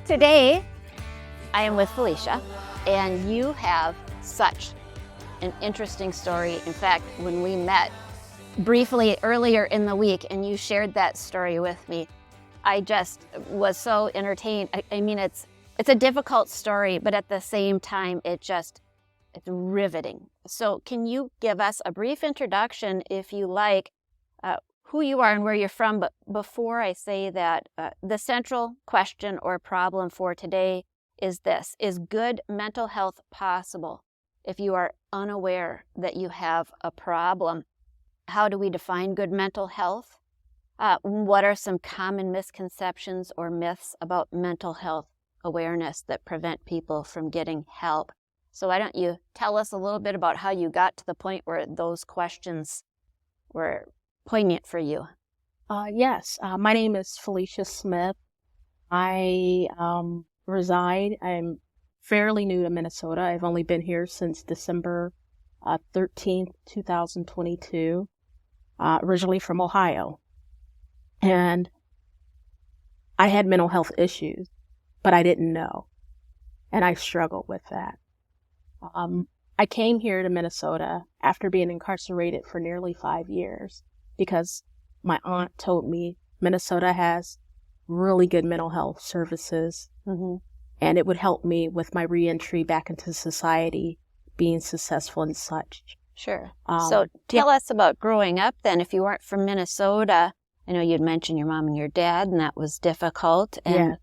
Today, I am with Felicia, and you have such an interesting story. In fact, when we met briefly earlier in the week and you shared that story with me, I just was so entertained. I mean, it's a difficult story, but at the same time, it's riveting. So can you give us a brief introduction, if you like, who you are and where you're from? But before I say that, the central question or problem for today is this: is good mental health possible if you are unaware that you have a problem? How do we define good mental health? What are some common misconceptions or myths about mental health awareness that prevent people from getting help? So why don't you tell us a little bit about how you got to the point where those questions were poignant for you? Yes, my name is Felicia Smith. I reside, I'm fairly new to Minnesota. I've only been here since December 13th, 2022, originally from Ohio. And I had mental health issues, but I didn't know. And I struggled with that. I came here to Minnesota after being incarcerated for nearly 5 years because my aunt told me Minnesota has really good mental health services, and it would help me with my reentry back into society, being successful and such. Sure. So tell us about growing up then. If you weren't from Minnesota, I know you'd mentioned your mom and your dad, and that was difficult. And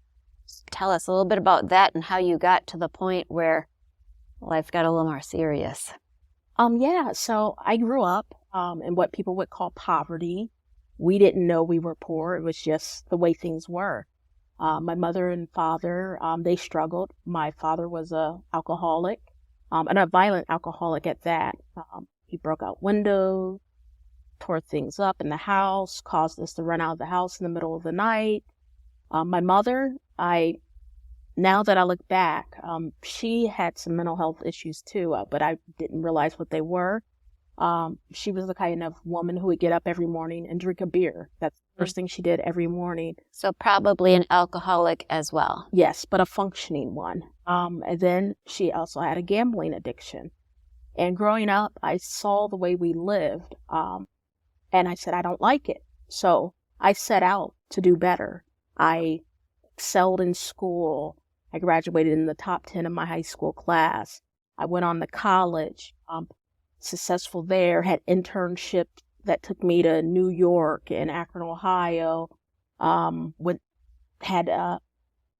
tell us a little bit about that and how you got to the point where life got a little more serious. So I grew up in what people would call poverty. We didn't know we were poor. It was just the way things were. My mother and father, they struggled. My father was an alcoholic, and a violent alcoholic at that. He broke out windows, tore things up in the house, caused us to run out of the house in the middle of the night. My mother, now that I look back, she had some mental health issues too, but I didn't realize what they were. She was the kind of woman who would get up every morning and drink a beer. That's the first thing she did every morning. So probably an alcoholic as well. Yes, but a functioning one. And then she also had a gambling addiction. And growing up, I saw the way we lived, and I said, I don't like it. So I set out to do better. I excelled in school. I graduated in the top 10 of my high school class. I went on to college, successful there, had internships that took me to New York and Akron, Ohio, had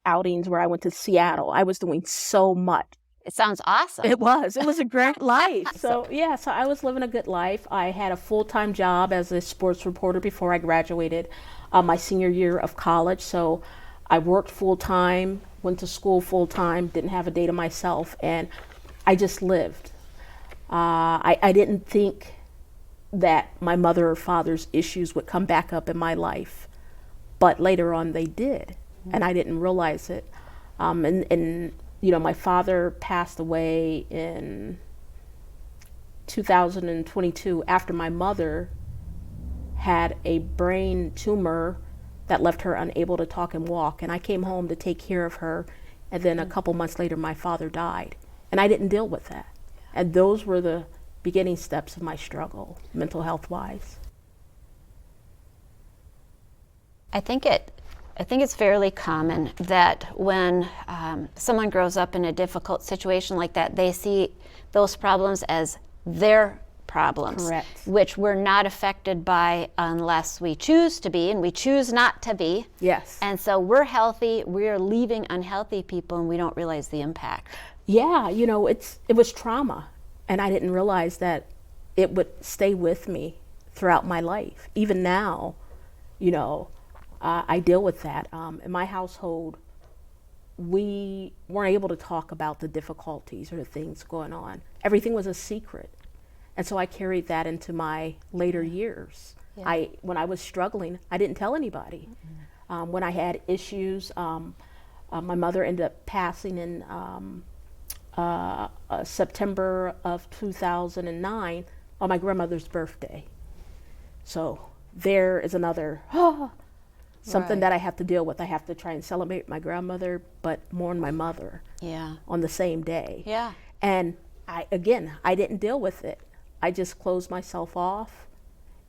outings where I went to Seattle. I was doing so much. It sounds awesome. It was a great life. So I was living a good life. I had a full-time job as a sports reporter before I graduated my senior year of college. So I worked full-time, went to school full-time, didn't have a day to myself, and I just lived. I didn't think that my mother or father's issues would come back up in my life, but later on they did, and I didn't realize it. And my father passed away in 2022 after my mother had a brain tumor that left her unable to talk and walk. And I came home to take care of her. And then a couple months later, my father died. And I didn't deal with that. And those were the beginning steps of my struggle, mental health wise. I think it's fairly common that when someone grows up in a difficult situation like that, they see those problems as their problems. Correct. Which we're not affected by unless we choose to be, and we choose not to be. Yes. And so we're healthy, we're leaving unhealthy people, and we don't realize the impact. Yeah, it was trauma, and I didn't realize that it would stay with me throughout my life. Even now, I deal with that. In my household, we weren't able to talk about the difficulties or the things going on. Everything was a secret. And so I carried that into my later years. Yeah. When I was struggling, I didn't tell anybody. When I had issues, my mother ended up passing in September of 2009 on my grandmother's birthday. So there is another something Right. that I have to deal with. I have to try and celebrate my grandmother, but mourn my mother Yeah. on the same day. Yeah. And I didn't deal with it. I just closed myself off,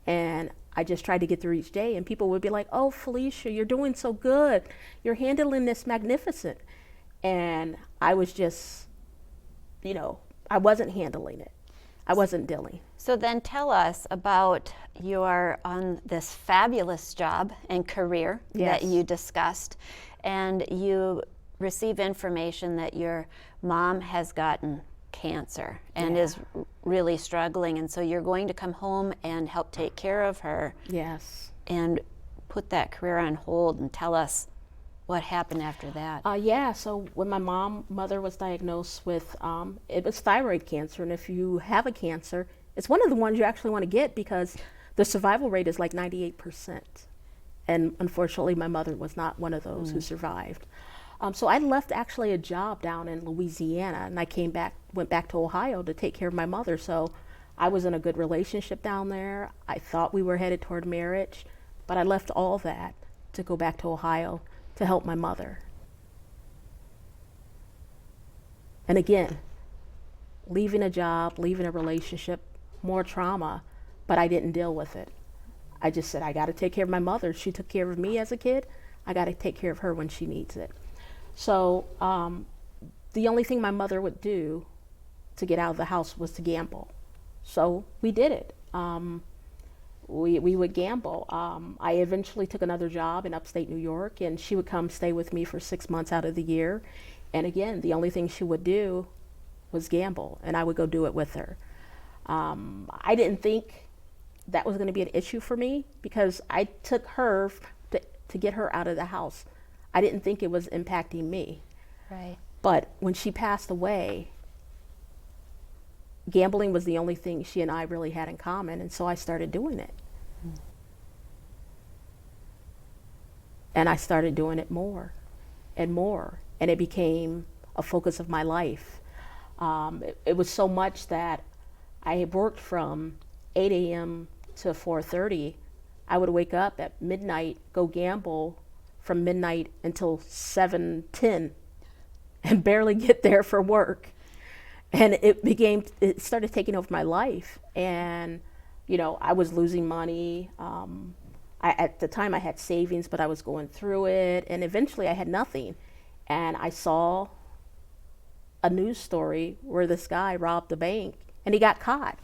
and I just tried to get through each day. And people would be like, "Oh, Felicia, you're doing so good. You're handling this magnificent." And I was just, I wasn't handling it. I wasn't dealing. So then tell us about your on this fabulous job and career Yes. that you discussed, and you receive information that your mom has gotten cancer and is really struggling, and so you're going to come home and help take care of her Yes. and put that career on hold, and tell us what happened after that. So when my mother was diagnosed with, it was thyroid cancer, and if you have a cancer, it's one of the ones you actually want to get because the survival rate is like 98%. And unfortunately, my mother was not one of those who survived. So I left actually a job down in Louisiana, and I went back to Ohio to take care of my mother. So I was in a good relationship down there. I thought we were headed toward marriage, but I left all that to go back to Ohio to help my mother. And again, leaving a job, leaving a relationship, more trauma, but I didn't deal with it. I just said, I got to take care of my mother. She took care of me as a kid. I got to take care of her when she needs it. So the only thing my mother would do to get out of the house was to gamble. So we did it. We would gamble. I eventually took another job in upstate New York, and she would come stay with me for 6 months out of the year. And again, the only thing she would do was gamble, and I would go do it with her. I didn't think that was going to be an issue for me because I took her to get her out of the house. I didn't think it was impacting me. Right. But when she passed away, gambling was the only thing she and I really had in common, and so I started doing it. And I started doing it more and more, and it became a focus of my life. It was so much that I had worked from 8 a.m. to 4:30. I would wake up at midnight, go gamble from midnight until 7:10, and barely get there for work. And it started taking over my life. And, I was losing money. At the time I had savings, but I was going through it. And eventually I had nothing. And I saw a news story where this guy robbed a bank and he got caught.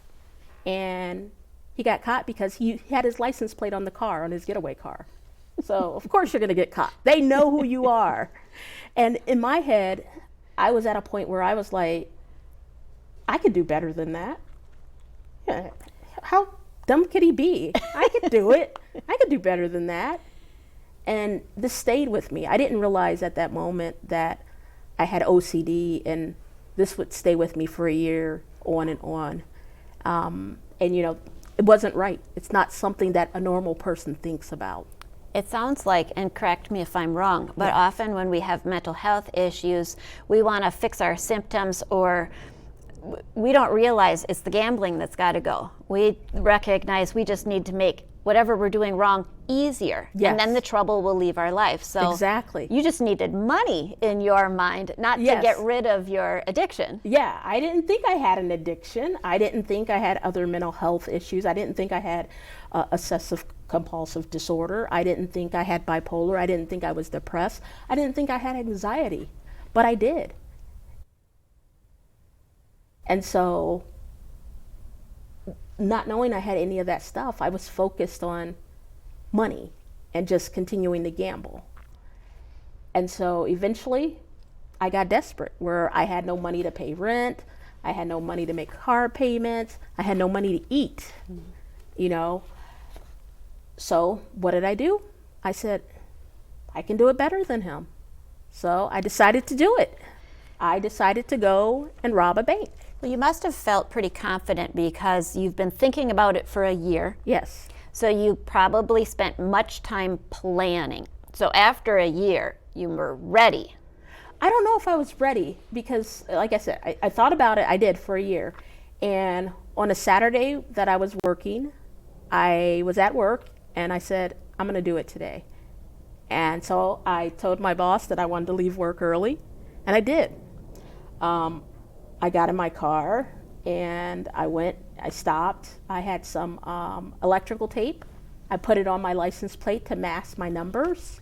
And he got caught because he had his license plate on the car, on his getaway car. So of course you're going to get caught. They know who you are. And in my head, I was at a point where I was like, I could do better than that. Yeah. How dumb could he be? I could do it. I could do better than that. And this stayed with me. I didn't realize at that moment that I had OCD, and this would stay with me for a year, on and on. It wasn't right. It's not something that a normal person thinks about. It sounds like, and correct me if I'm wrong, but often when we have mental health issues, we want to fix our symptoms, or we don't realize it's the gambling that's got to go. We recognize we just need to make whatever we're doing wrong easier, and then the trouble will leave our life. So exactly. You just needed money in your mind, not to get rid of your addiction. Yeah, I didn't think I had an addiction. I didn't think I had other mental health issues. I didn't think I had obsessive compulsive disorder. I didn't think I had bipolar. I didn't think I was depressed. I didn't think I had anxiety, but I did. And so, not knowing I had any of that stuff, I was focused on money and just continuing to gamble. And so eventually I got desperate, where I had no money to pay rent, I had no money to make car payments, I had no money to eat, So what did I do? I said, I can do it better than him. So I decided to do it. I decided to go and rob a bank. Well, you must have felt pretty confident because you've been thinking about it for a year. Yes. So you probably spent much time planning. So after a year, you were ready. I don't know if I was ready because, like I said, I thought about it. I did for a year. And on a Saturday that I was working, I was at work and I said, I'm going to do it today. And so I told my boss that I wanted to leave work early, and I did. I got in my car and I stopped. I had some electrical tape. I put it on my license plate to mask my numbers.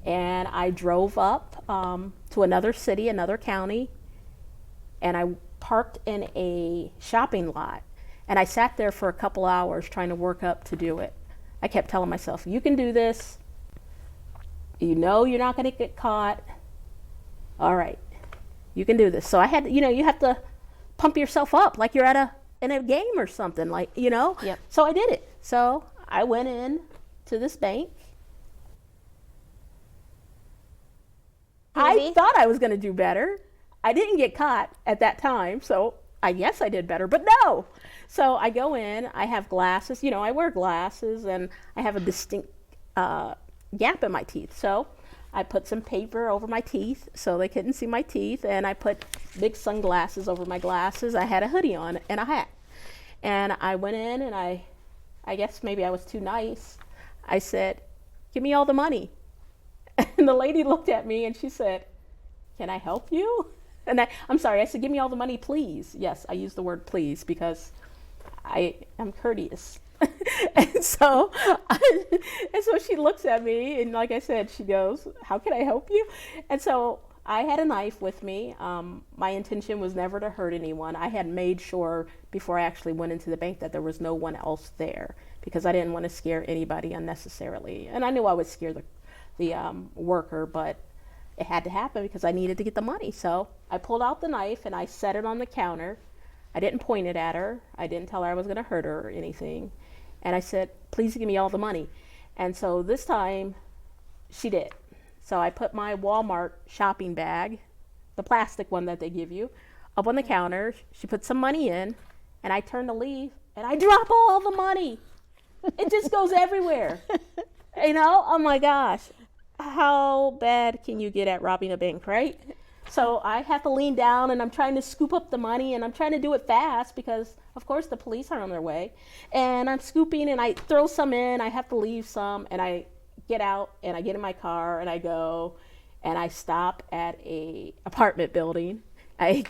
And I drove up to another city, another county, and I parked in a shopping lot. And I sat there for a couple hours trying to work up to do it. I kept telling myself, you can do this. You know you're not going to get caught. All right, you can do this. So I had, you have to pump yourself up like you're in a game or something, Yep. So I did it. So I went in to this bank. I thought I was going to do better. I didn't get caught at that time, so I guess I did better, but no. So I go in, I have glasses, I wear glasses, and I have a distinct gap in my teeth. So I put some paper over my teeth so they couldn't see my teeth, and I put big sunglasses over my glasses. I had a hoodie on and a hat. And I went in, and I guess maybe I was too nice. I said, give me all the money. And the lady looked at me and she said, can I help you? And I'm sorry, I said, give me all the money, please. Yes, I used the word please because I am courteous. and so she looks at me, and like I said, she goes, how can I help you? And so I had a knife with me. My intention was never to hurt anyone. I had made sure before I actually went into the bank that there was no one else there because I didn't want to scare anybody unnecessarily. And I knew I would scare the worker, but it had to happen because I needed to get the money. So I pulled out the knife and I set it on the counter. I didn't point it at her. I didn't tell her I was going to hurt her or anything. And I said, please give me all the money. And so this time she did. So I put my Walmart shopping bag, the plastic one that they give you, up on the counter. She put some money in, and I turn to leave, and I drop all the money. It just goes everywhere. Oh my gosh. How bad can you get at robbing a bank, right? So I have to lean down, and I'm trying to scoop up the money, and I'm trying to do it fast because, of course, the police are on their way. And I'm scooping, and I throw some in. I have to leave some, and I get out, and I get in my car, and I go, and I stop at a apartment building. I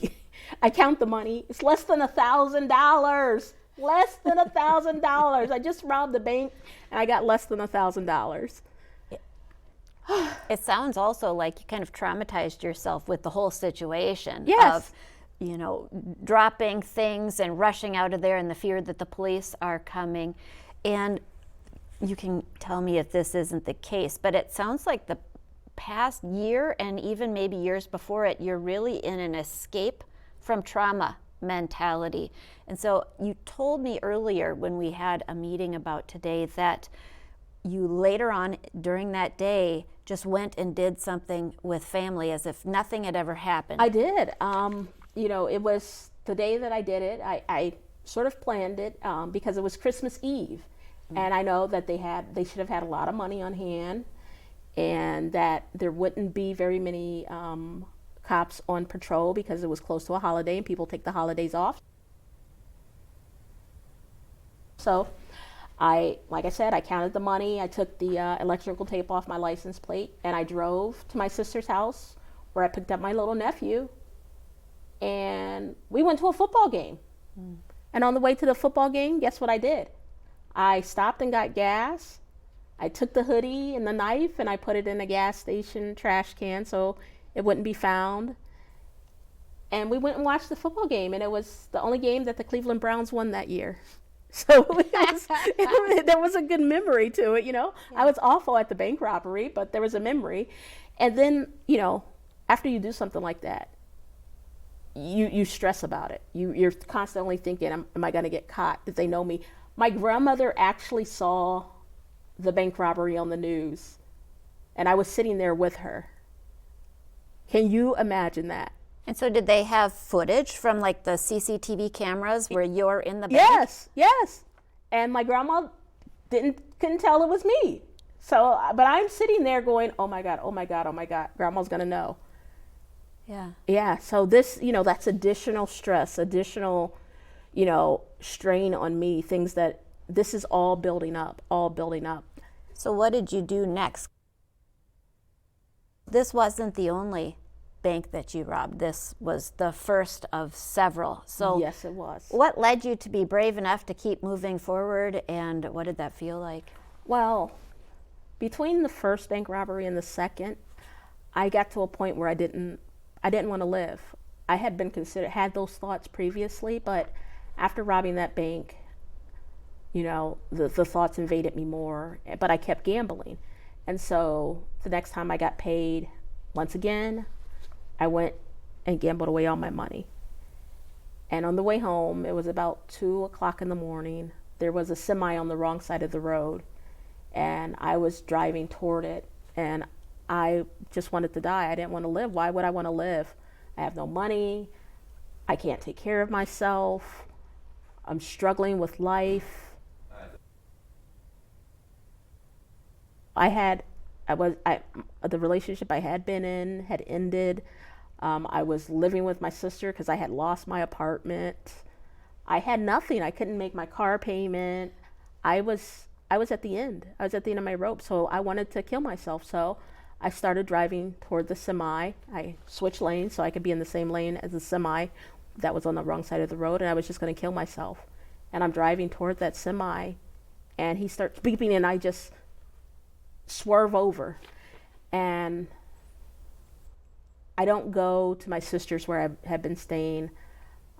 count the money. It's less than $1,000. Less than $1,000. I just robbed the bank, and I got less than $1,000. It sounds also like you kind of traumatized yourself with the whole situation. Yes. Of, dropping things and rushing out of there in the fear that the police are coming. And you can tell me if this isn't the case, but it sounds like the past year and even maybe years before it, you're really in an escape from trauma mentality. And so you told me earlier when we had a meeting about today that you later on during that day just went and did something with family as if nothing had ever happened. I did. It was the day that I did it. I sort of planned it because it was Christmas Eve. And I know that they should have had a lot of money on hand and that there wouldn't be very many cops on patrol because it was close to a holiday and people take the holidays off. So like I said, I counted the money, I took the electrical tape off my license plate, and I drove to my sister's house where I picked up my little nephew, and we went to a football game. And on the way to the football game, guess what I did? I stopped and got gas. I took the hoodie and the knife, and I put it in a gas station trash can so it wouldn't be found. And we went and watched the football game, and it was the only game that the Cleveland Browns won that year. So there was a good memory to it, Yeah. I was awful at the bank robbery, but there was a memory. And then, after you do something like that, you stress about it. You're constantly thinking, am I going to get caught? Did they know me? My grandmother actually saw the bank robbery on the news, and I was sitting there with her. Can you imagine that? And so did they have footage from like the CCTV cameras where you're in the bank? Yes. And my grandma couldn't tell it was me. So, but I'm sitting there going, oh my God, grandma's gonna know. Yeah, so this, that's additional stress, additional, strain on me, things this is all building up. So what did you do next? This wasn't the only bank that you robbed. This was the first of several. So yes, it was. What led you to be brave enough to keep moving forward, and what did that feel like? Well, between the first bank robbery and the second, I got to a point where I didn't want to live. I had had those thoughts previously, but after robbing that bank, the thoughts invaded me more, but I kept gambling. And so the next time I got paid, once again, I went and gambled away all my money. And on the way home, it was about 2:00 in the morning. There was a semi on the wrong side of the road, and I was driving toward it, and I just wanted to die. I didn't want to live. Why would I want to live? I have no money. I can't take care of myself. I'm struggling with life. The relationship I had been in had ended. I was living with my sister because I had lost my apartment. I had nothing. I couldn't make my car payment. I was at the end. I was at the end of my rope, so I wanted to kill myself. So I started driving toward the semi. I switched lanes so I could be in the same lane as the semi that was on the wrong side of the road, and I was just going to kill myself. And I'm driving toward that semi, and he starts beeping, and I just swerve over. And I don't go to my sister's where I had been staying.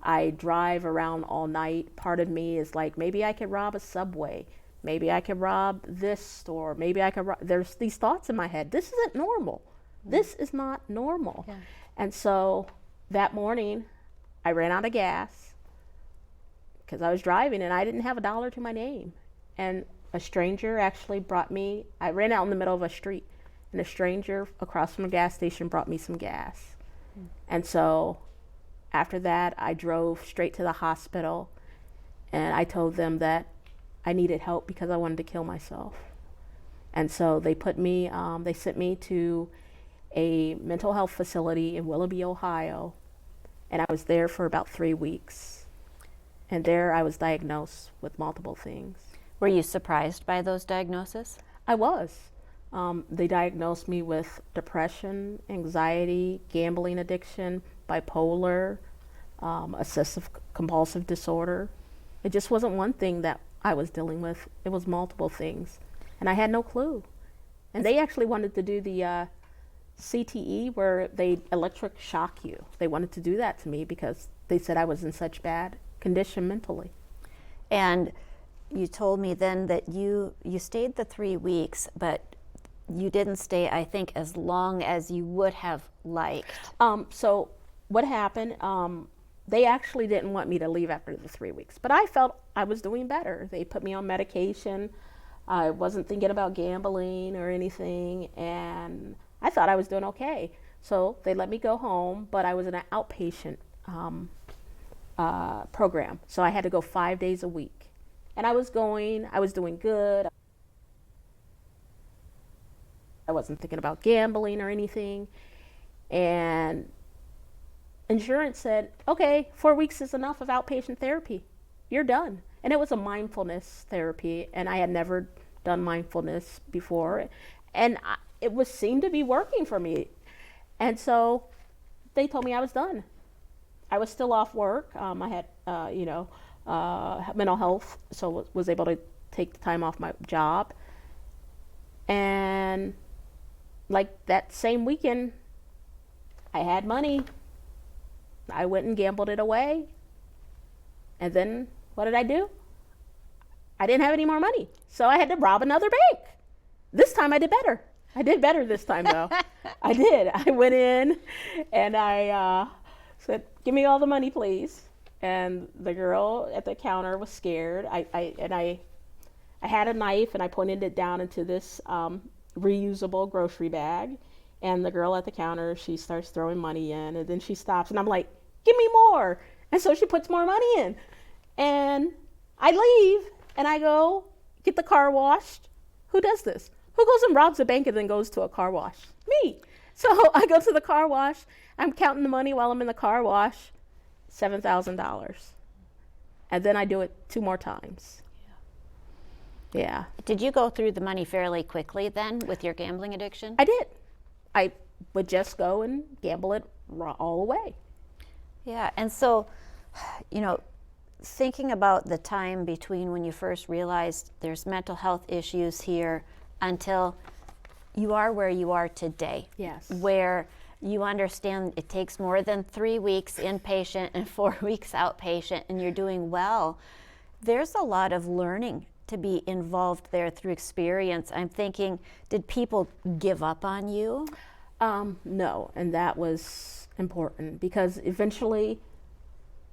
I drive around all night. Part of me is like, maybe I could rob a Subway. Maybe I could rob this store. Maybe I could rob. There's these thoughts in my head. This isn't normal. This is not normal. Yeah. And so that morning, I ran out of gas because I was driving and I didn't have $1 to my name. And a stranger actually brought me, I ran out in the middle of a street, and a stranger across from a gas station brought me some gas. And so after that, I drove straight to the hospital, and I told them that I needed help because I wanted to kill myself. And so they sent me to a mental health facility in Willoughby, Ohio, and I was there for about 3 weeks. And there I was diagnosed with multiple things. Were you surprised by those diagnoses? I was. They diagnosed me with depression, anxiety, gambling addiction, bipolar, obsessive compulsive disorder. It just wasn't one thing that I was dealing with. It was multiple things. And I had no clue. And they actually wanted to do the CTE, where they electric shock you. They wanted to do that to me because they said I was in such bad condition mentally. And you told me then that you stayed the 3 weeks, but you didn't stay, I think, as long as you would have liked. So what happened, they actually didn't want me to leave after the 3 weeks, but I felt I was doing better. They put me on medication. I wasn't thinking about gambling or anything, and I thought I was doing okay. So they let me go home, but I was in an outpatient program, so I had to go 5 days a week. And I was doing good. I wasn't thinking about gambling or anything. And insurance said, okay, 4 weeks is enough of outpatient therapy. You're done. And it was a mindfulness therapy, and I had never done mindfulness before. And it seemed to be working for me. And so they told me I was done. I was still off work. I had, mental health, so was able to take the time off my job. And like that same weekend, I had money. I went and gambled it away. And then what did I do? I didn't have any more money, so I had to rob another bank. This time I did better. I did better this time, though. I did. I went in and I said, give me all the money, please. And the girl at the counter was scared. I had a knife, and I pointed it down into this reusable grocery bag. And the girl at the counter, she starts throwing money in, and then she stops, and I'm like, give me more. And so she puts more money in. And I leave, and I go get the car washed. Who does this? Who goes and robs a bank and then goes to a car wash? Me. So I go to the car wash. I'm counting the money while I'm in the car wash. $7,000. And then I do it 2 more times. Yeah. Did you go through the money fairly quickly then with your gambling addiction? I did. would just go and gamble it all away. Yeah, and so, thinking about the time between when you first realized there's mental health issues here until you are where you are today. Yes. Where you understand it takes more than 3 weeks inpatient and 4 weeks outpatient, and you're doing well. There's a lot of learning to be involved there through experience. I'm thinking, did people give up on you? No, and that was important because eventually,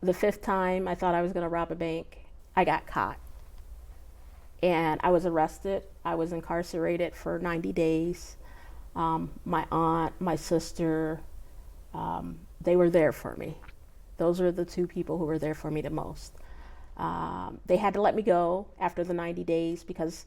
the 5th time I thought I was going to rob a bank, I got caught. And I was arrested. I was incarcerated for 90 days. My aunt, my sister, they were there for me. Those are the 2 people who were there for me the most. They had to let me go after the 90 days because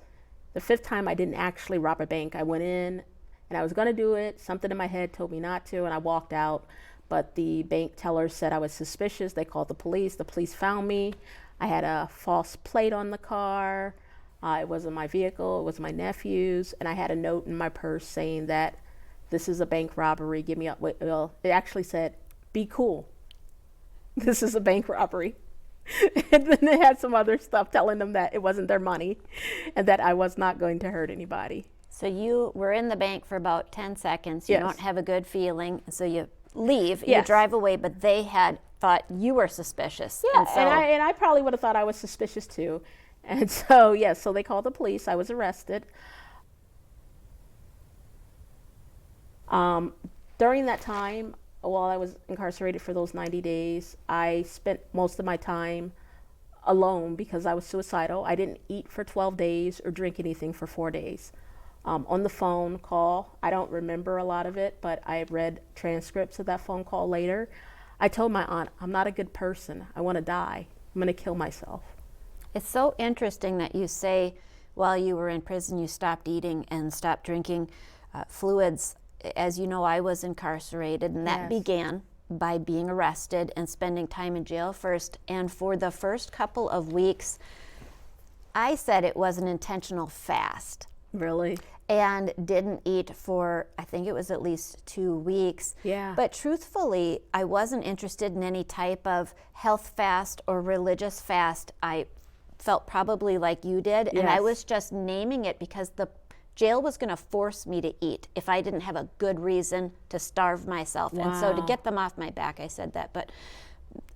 the 5th time I didn't actually rob a bank. I went in and I was going to do it. Something in my head told me not to, and I walked out. But the bank teller said I was suspicious. They called the police. The police found me. I had a false plate on the car. It wasn't my vehicle. It was my nephew's. And I had a note in my purse saying that this is a bank robbery. Give me up. Well, it actually said, be cool. This is a bank robbery. And then they had some other stuff telling them that it wasn't their money and that I was not going to hurt anybody. So you were in the bank for about 10 seconds. You Yes. don't have a good feeling. So you leave, you Yes. drive away, but they had thought you were suspicious. Yeah, and so and I probably would have thought I was suspicious too. And so, yes, so they called the police. I was arrested. During that time, while I was incarcerated for those 90 days, I spent most of my time alone because I was suicidal. I didn't eat for 12 days or drink anything for 4 days. On the phone call, I don't remember a lot of it, but I read transcripts of that phone call later. I told my aunt, I'm not a good person. I want to die. I'm going to kill myself. it's so interesting that you say while you were in prison you stopped eating and stopped drinking fluids. As you know, I was incarcerated, and that Yes. began by being arrested and spending time in jail first. And for the first couple of weeks, I said it was an intentional fast Really? and didn't eat for, I think it was at least 2 weeks. Yeah. But truthfully, I wasn't interested in any type of health fast or religious fast. I felt probably like you did, and I Yes. was just naming it because the jail was going to force me to eat if I didn't have a good reason to starve myself. And so to Wow. get them off my back, I said that. But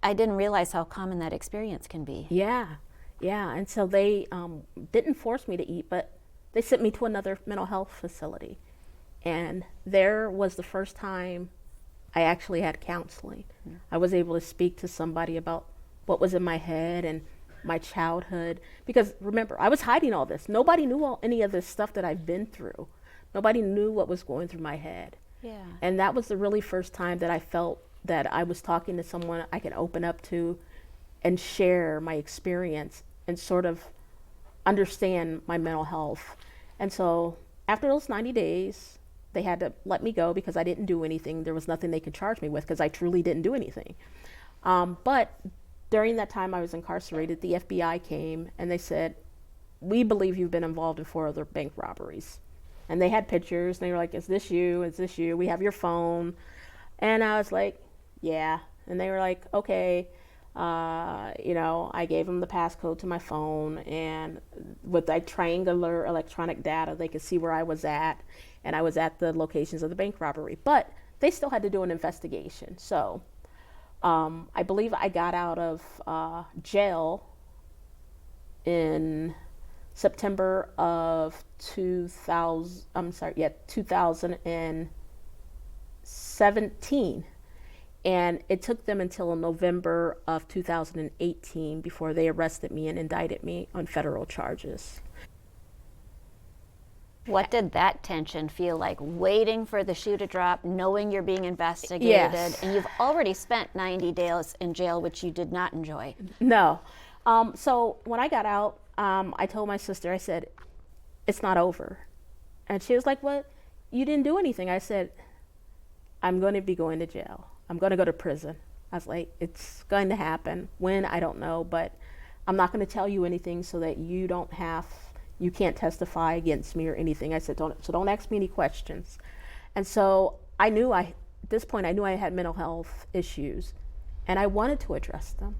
I didn't realize how common that experience can be. Yeah, yeah. And so they didn't force me to eat, but they sent me to another mental health facility. And there was the first time I actually had counseling. I was able to speak to somebody about what was in my head and my childhood. Because remember, I was hiding all this. Nobody knew any of this stuff that I've been through. Nobody knew what was going through my head. Yeah. And that was the really first time that I felt that I was talking to someone I could open up to and share my experience and sort of understand my mental health. And so after those 90 days, they had to let me go because I didn't do anything. There was nothing they could charge me with because I truly didn't do anything. But during that time I was incarcerated, the FBI came and they said, we believe you've been involved in 4 other bank robberies. And they had pictures and they were like, is this you? Is this you? We have your phone. And I was like, yeah. And they were like, okay. I gave them the passcode to my phone, and with that triangular electronic data, they could see where I was at, and I was at the locations of the bank robbery. But they still had to do an investigation. So I believe I got out of jail in September of 2017. And it took them until November of 2018 before they arrested me and indicted me on federal charges. What did that tension feel like, waiting for the shoe to drop, knowing you're being investigated, Yes. and you've already spent 90 days in jail, which you did not enjoy? No. So when I got out, I told my sister, I said, it's not over. And she was like, what? You didn't do anything. I said, I'm going to be going to jail. I'm going to go to prison. I was like, it's going to happen. When, I don't know, but I'm not going to tell you anything so that you can't testify against me or anything. I said, don't ask me any questions. And so at this point, I knew I had mental health issues, and I wanted to address them.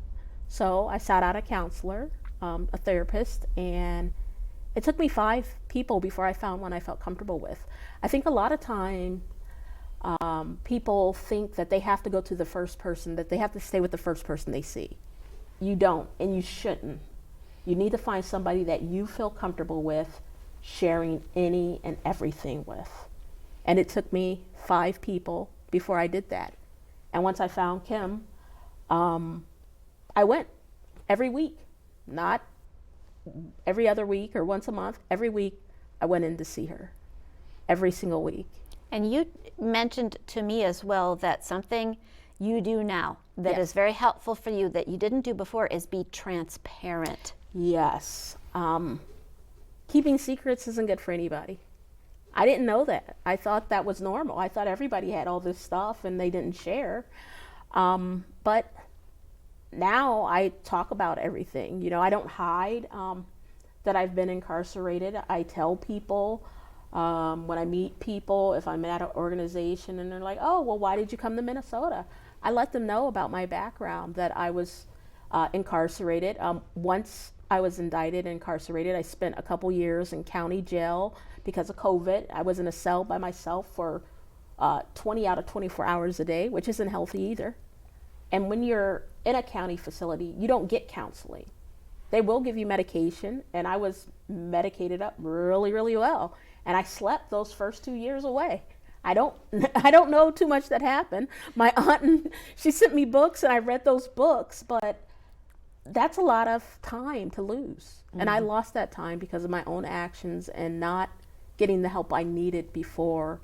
So I sought out a counselor, a therapist, and it took me 5 people before I found one I felt comfortable with. I think a lot of time people think that they have to go to the first person, that they have to stay with the first person they see. You don't, and you shouldn't. You need to find somebody that you feel comfortable with sharing any and everything with. And it took me 5 people before I did that. And once I found Kim, I went every week, not every other week or once a month. Every week I went in to see her, every single week. And you mentioned to me as well that something you do now that Yes. is very helpful for you that you didn't do before is be transparent. Yes. Keeping secrets isn't good for anybody. I didn't know that. I thought that was normal. I thought everybody had all this stuff and they didn't share. But now I talk about everything. You know, I don't hide that I've been incarcerated. I tell people when I meet people, if I'm at an organization and they're like, oh, well, why did you come to Minnesota? I let them know about my background, that I was incarcerated. Once I was indicted and incarcerated, I spent a couple years in county jail because of COVID. I was in a cell by myself for 20 out of 24 hours a day, which isn't healthy either. And when you're in a county facility, you don't get counseling. They will give you medication, and I was medicated up really, really well. And I slept those first 2 years away. I don't know too much that happened. My aunt, she sent me books, and I read those books, but that's a lot of time to lose. Mm-hmm. And I lost that time because of my own actions and not getting the help I needed before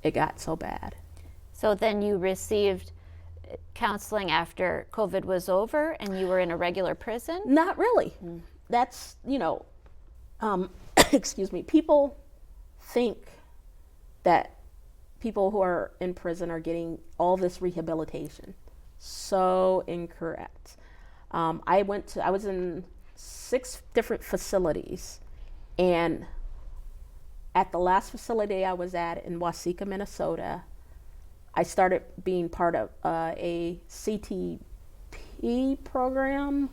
it got so bad. So then you received counseling after COVID was over and you were in a regular prison? Not really. That's, excuse me, people think that people who are in prison are getting all this rehabilitation. So incorrect. I was in 6 different facilities, and at the last facility I was at in Waseca, Minnesota, I started being part of a CTP program.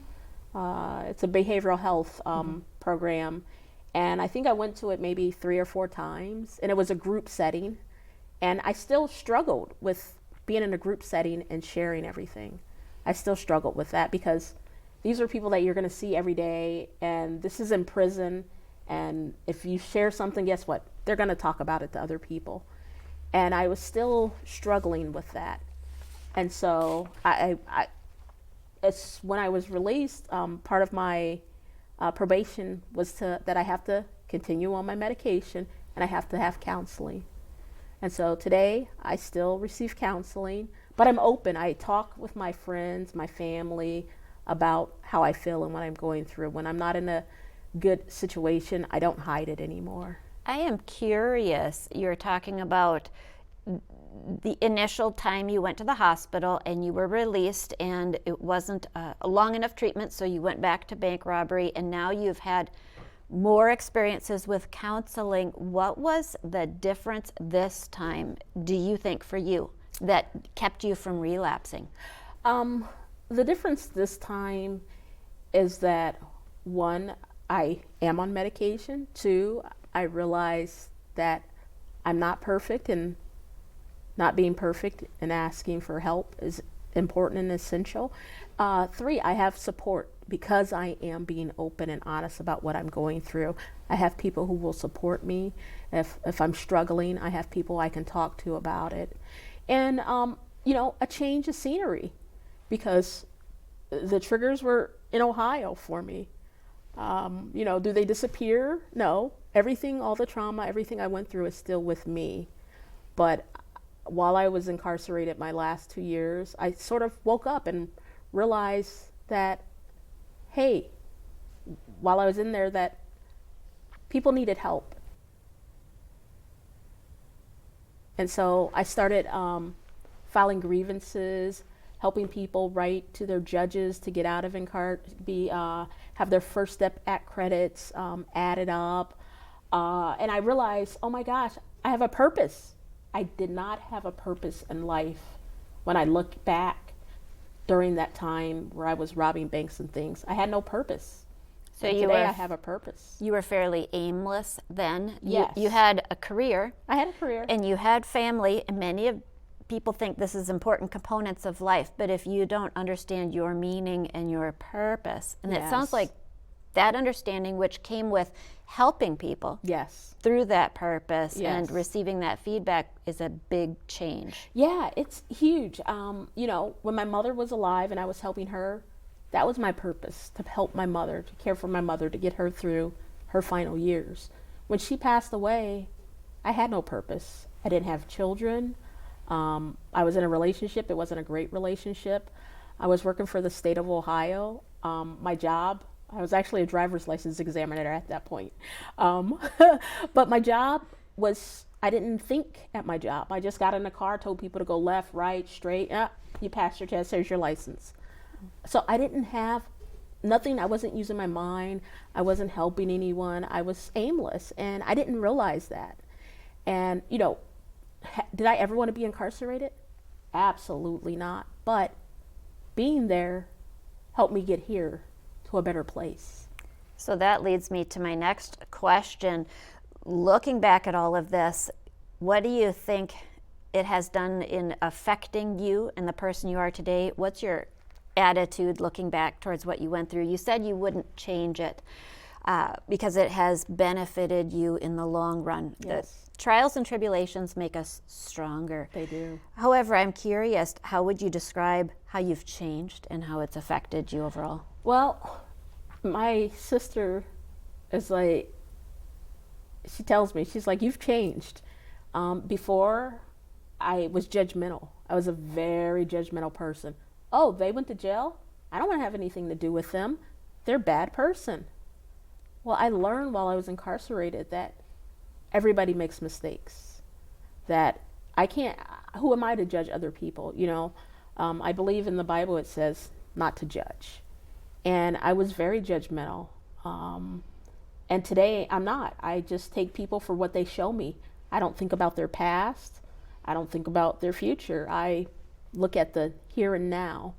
It's a behavioral health program. And I think I went to it maybe 3 or 4 times, and it was a group setting. And I still struggled with being in a group setting and sharing everything. I still struggled with that because these are people that you're going to see every day, and this is in prison. And if you share something, guess what? They're going to talk about it to other people. And I was still struggling with that. And so it's when I was released, part of my probation was that I have to continue on my medication and I have to have counseling. And so today I still receive counseling, but I'm open. I talk with my friends, my family about how I feel and what I'm going through. When I'm not in a good situation, I don't hide it anymore. I am curious, you're talking about the initial time you went to the hospital and you were released and it wasn't a long enough treatment, so you went back to bank robbery, and now you've had more experiences with counseling. What was the difference this time, do you think, for you that kept you from relapsing? The difference this time is that, 1, I am on medication. 2, I realize that I'm not perfect, and not being perfect and asking for help is important and essential. 3, I have support because I am being open and honest about what I'm going through. I have people who will support me. If I'm struggling, I have people I can talk to about it. And, a change of scenery, because the triggers were in Ohio for me. Do they disappear? No. Everything, all the trauma, everything I went through is still with me. But while I was incarcerated my last 2 years, I sort of woke up and realized that, hey, while I was in there, that people needed help. And so I started filing grievances, helping people write to their judges to get out of have their First Step Act credits added up. And I realized, oh my gosh, I have a purpose. I did not have a purpose in life when I look back during that time where I was robbing banks and things. I had no purpose. So and today I have a purpose. You were fairly aimless then. Yes. You had a career. I had a career. And you had family, and many of people think this is important components of life, but if you don't understand your meaning and your purpose, and it sounds like that understanding, which came with helping people through that purpose and receiving that feedback, is a big change. Yeah, it's huge. You know, when my mother was alive and I was helping her, that was my purpose, to help my mother, to care for my mother, to get her through her final years. When she passed away, I had no purpose. I didn't have children. I was in a relationship. It wasn't a great relationship. I was working for the state of Ohio. My job, I was actually a driver's license examiner at that point. But my job was, I didn't think at my job. I just got in the car, told people to go left, right, straight. You passed your test, here's your license. So I didn't have nothing. I wasn't using my mind. I wasn't helping anyone. I was aimless, and I didn't realize that. And, you know, did I ever want to be incarcerated? Absolutely not. But being there helped me get here to a better place. So that leads me to my next question. Looking back at all of this, what do you think it has done in affecting you and the person you are today? What's your attitude looking back towards what you went through? You said you wouldn't change it because it has benefited you in the long run. Yes. The trials and tribulations make us stronger. They do. However, I'm curious, how would you describe how you've changed and how it's affected you overall? Well, my sister is like, she tells me, she's like, you've changed. Before, I was judgmental. I was a very judgmental person. Oh, they went to jail? I don't want to have anything to do with them. They're a bad person. Well, I learned while I was incarcerated that everybody makes mistakes. That I can't, who am I to judge other people? You know, I believe in the Bible it says not to judge. And I was very judgmental. And today I'm not. I just take people for what they show me. I don't think about their past. I don't think about their future. I look at the here and now.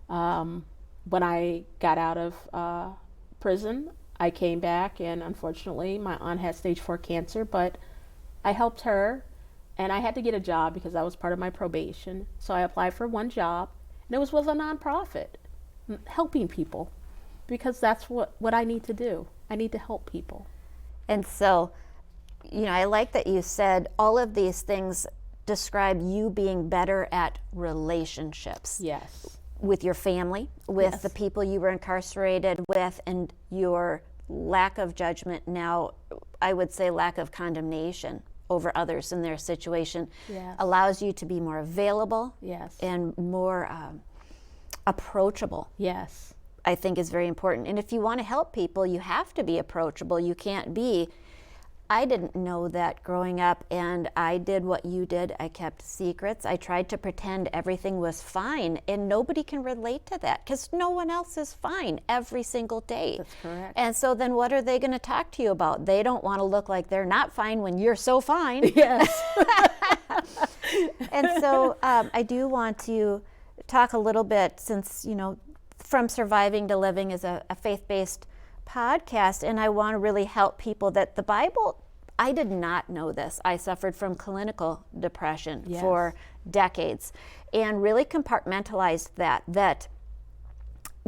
When I got out of prison, I came back, and unfortunately my aunt had stage 4 cancer, but I helped her, and I had to get a job because that was part of my probation. So I applied for one job, and it was with a nonprofit, helping people, because that's what I need to do. I need to help people. And so, you know, I like that you said all of these things describe you being better at relationships. Yes. With your family, with the people you were incarcerated with, and your lack of judgment now, I would say lack of condemnation over others in their situation, allows you to be more available and more approachable. Yes. I think is very important. And if you want to help people, you have to be approachable. You can't be, I didn't know that growing up, and I did what you did. I kept secrets. I tried to pretend everything was fine, and nobody can relate to that because no one else is fine every single day. That's correct. And so then what are they going to talk to you about? They don't want to look like they're not fine when you're so fine. Yes. And so I do want to talk a little bit, since, you know, From Surviving to Living is a faith-based podcast, and I want to really help people that the Bible, I did not know this. I suffered from clinical depression for decades, and really compartmentalized that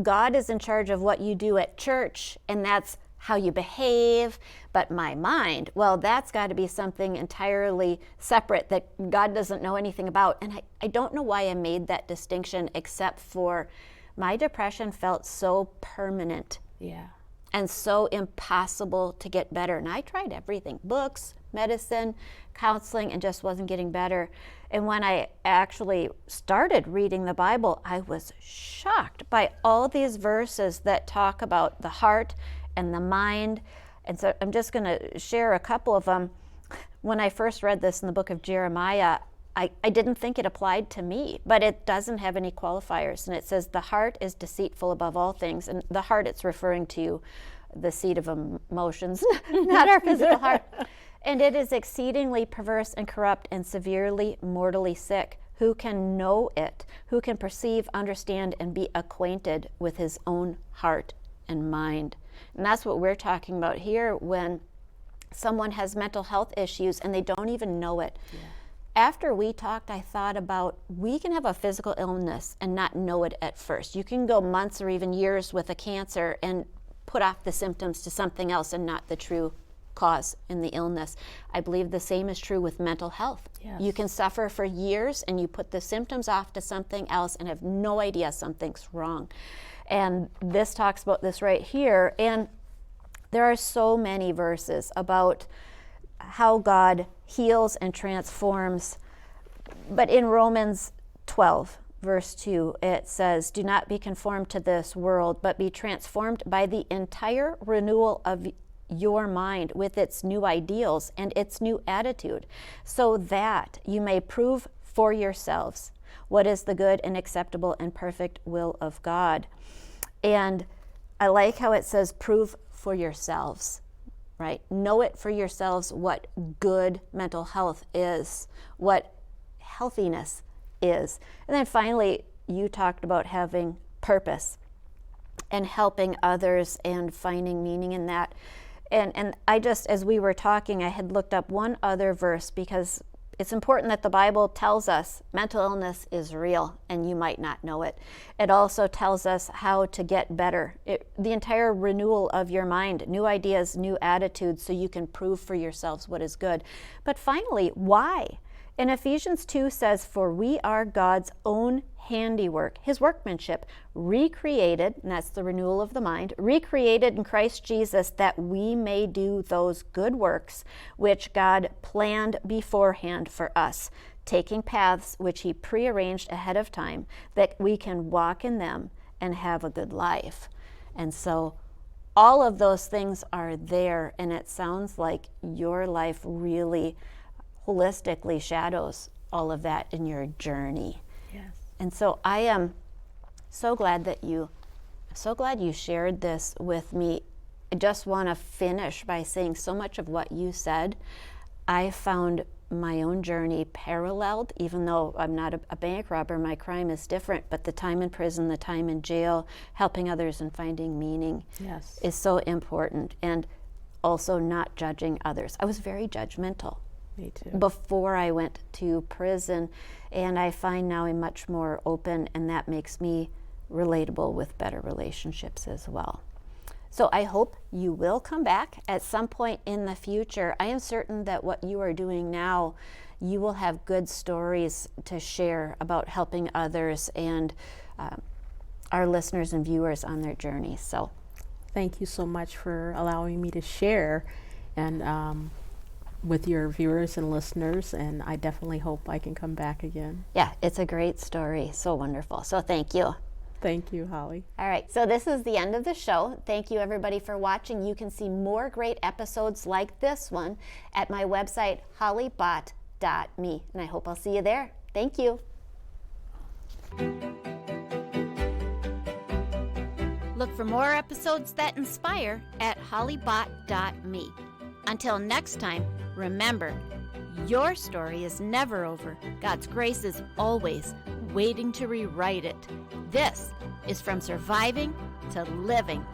God is in charge of what you do at church, and that's how you behave, but my mind, well, that's got to be something entirely separate that God doesn't know anything about. And I don't know why I made that distinction, except for my depression felt so permanent. Yeah. And so impossible to get better. And I tried everything, books, medicine, counseling, and just wasn't getting better. And when I actually started reading the Bible, I was shocked by all these verses that talk about the heart and the mind. And so I'm just going to share a couple of them. When I first read this in the book of Jeremiah, I didn't think it applied to me, but it doesn't have any qualifiers. And it says, the heart is deceitful above all things. And the heart, it's referring to the seat of emotions, not our physical heart. And it is exceedingly perverse and corrupt and severely mortally sick. Who can know it? Who can perceive, understand, and be acquainted with his own heart and mind? And that's what we're talking about here when someone has mental health issues and they don't even know it. Yeah. After we talked, I thought about, we can have a physical illness and not know it at first. You can go months or even years with a cancer and put off the symptoms to something else and not the true cause in the illness. I believe the same is true with mental health. Yes. You can suffer for years and you put the symptoms off to something else and have no idea something's wrong. And this talks about this right here. And there are so many verses about how God heals and transforms. But in Romans 12, verse 2, it says, "Do not be conformed to this world, but be transformed by the entire renewal of your mind with its new ideals and its new attitude, so that you may prove for yourselves what is the good and acceptable and perfect will of God." And I like how it says prove for yourselves, right? Know it for yourselves what good mental health is, what healthiness is. And then finally, you talked about having purpose and helping others and finding meaning in that. And I just, as we were talking, I had looked up one other verse because it's important that the Bible tells us mental illness is real and you might not know it. It also tells us how to get better. The entire renewal of your mind, new ideas, new attitudes, so you can prove for yourselves what is good. But finally, why? And Ephesians 2 says, "For we are God's own handiwork, his workmanship, recreated," and that's the renewal of the mind, "recreated in Christ Jesus, that we may do those good works which God planned beforehand for us, taking paths which he prearranged ahead of time, that we can walk in them and have a good life." And so all of those things are there, and it sounds like your life really holistically shadows all of that in your journey. Yes. And so I am so glad you shared this with me. I just want to finish by saying so much of what you said, I found my own journey paralleled, even though I'm not a bank robber, my crime is different, but the time in prison, the time in jail, helping others and finding meaning is so important. And also not judging others. I was very judgmental. Me too. Before I went to prison, and I find now I'm much more open, and that makes me relatable with better relationships as well. So I hope you will come back at some point in the future. I am certain that what you are doing now, you will have good stories to share about helping others and our listeners and viewers on their journey. So thank you so much for allowing me to share and with your viewers and listeners, and I definitely hope I can come back again. Yeah, it's a great story. So wonderful. So thank you. Thank you, Holly. All right, so this is the end of the show. Thank you, everybody, for watching. You can see more great episodes like this one at my website, hollybot.me, and I hope I'll see you there. Thank you. Look for more episodes that inspire at hollybot.me. Until next time, remember, your story is never over. God's grace is always waiting to rewrite it. This is From Surviving to Living.